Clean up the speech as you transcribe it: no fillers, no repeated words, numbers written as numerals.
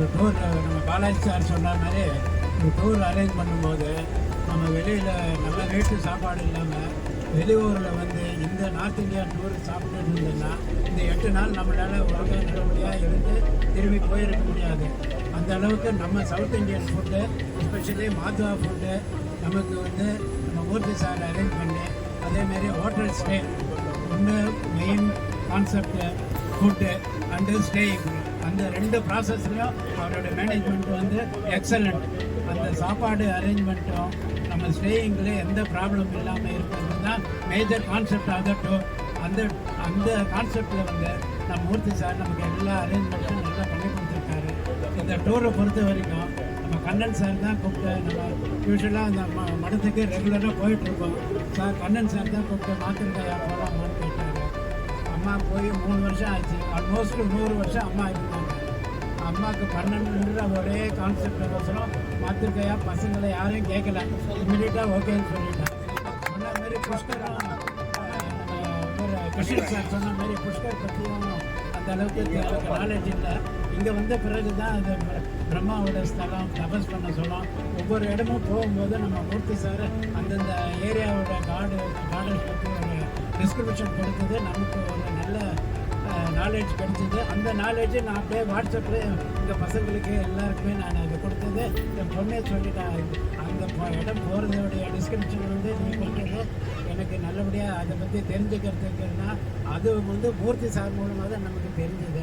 ஒரு டூர் நம்ம பாலாஜி சார் சொன்ன மாதிரி ஒரு டூர் அரேஞ்ச் பண்ணும்போது நம்ம வெளியில் நல்ல ரேட்டு சாப்பாடு இல்லாமல் வெளியூரில் வந்து இந்த நார்த் இந்தியா டூர் சாப்பிட்டு இருந்ததுன்னா இந்த 8 நாள் நம்மளால் ஒழுங்காக நல்லபடியாக இருந்து திரும்பி போயிருக்க முடியாது. அந்த அளவுக்கு நம்ம south Indian food, especially Madhva food நமக்கு வந்து நம்ம மூர்த்தி சார் அரேஞ்ச் பண்ணி அதேமாரி ஹோட்டல் ஸ்டே ஒன்று main concept food and staying அந்த 2 ப்ராசஸ்லையும் அவரோட மேனேஜ்மெண்ட் வந்து எக்ஸலண்ட். அந்த சாப்பாடு அரேஞ்ச்மெண்ட்டும் நம்ம ஸ்டேயிங்கில் எந்த ப்ராப்ளம் இல்லாமல் இருக்கிறது தான் மேஜர் கான்செப்ட் ஆகட்டும். அந்த அந்த கான்செப்டில் வந்து நம்ம மூர்த்தி சார் நமக்கு எல்லா அரேஞ்ச்மெண்ட்டும் நல்லா பண்ணி கொடுத்துருக்காரு. இந்த டூரை பொறுத்த வரைக்கும் நம்ம கண்ணன் சார் தான் கூப்பிட்டு, நம்ம யூஸ்வலாக அந்த மடத்துக்கு ரெகுலராக போயிட்டுருக்கோம். சார் கண்ணன் சார் தான் கூப்பிட்டு மாத்திருக்காயா போகலாமான்னு கேட்டார். அம்மா போய் 3 வருஷம் ஆச்சு, ஆல்மோஸ்ட் 100 வருஷம் அம்மா இருந்தாங்க. அம்மாவுக்கு 12 ஒரே கான்செப்டுக்கோசரம் மாத்திருக்கையா பசங்களை யாரையும் கேட்கல, இம்மிடியட்டாக ஓகேன்னு சொல்லிட்டேன். சொன்ன மாதிரி புஷ்கரும் ஒரு கிருஷ்ணன் சார் சொன்ன மாதிரி புஷ்கர் பற்றியும் அந்த அளவுக்கு நாலேஜ் இல்லை. இங்கே வந்த பிறகு தான் அது பிரம்மாவோட ஸ்தலம் தபஸ் பண்ண சொல்லலாம். ஒவ்வொரு இடமும் போகும்போது நம்ம மூர்த்தி சார் அந்தந்த ஏரியாவோட கார்டன் பற்றி ஒரு டிஸ்கிரிப்ஷன் கொடுத்தது நமக்கு ஒரு நல்ல நாலேஜ் கிடைச்சிது. அந்த நாலேஜை நான் அப்படியே வாட்ஸ்அப்பில் எங்கள் பசங்களுக்கு எல்லாருக்குமே நான் அதை கொடுத்தது. என் பொண்ணே சொல்லிட்டேன், அந்த இடம் போகிறதோடைய டிஸ்கிரிப்ஷன் வந்து நீ கொடுத்தது எனக்கு நல்லபடியாக அதை பற்றி தெரிஞ்சுக்கிறதுக்குன்னா அது வந்து மூர்த்தி சார் மூலமாக தான் நமக்கு தெரிஞ்சது.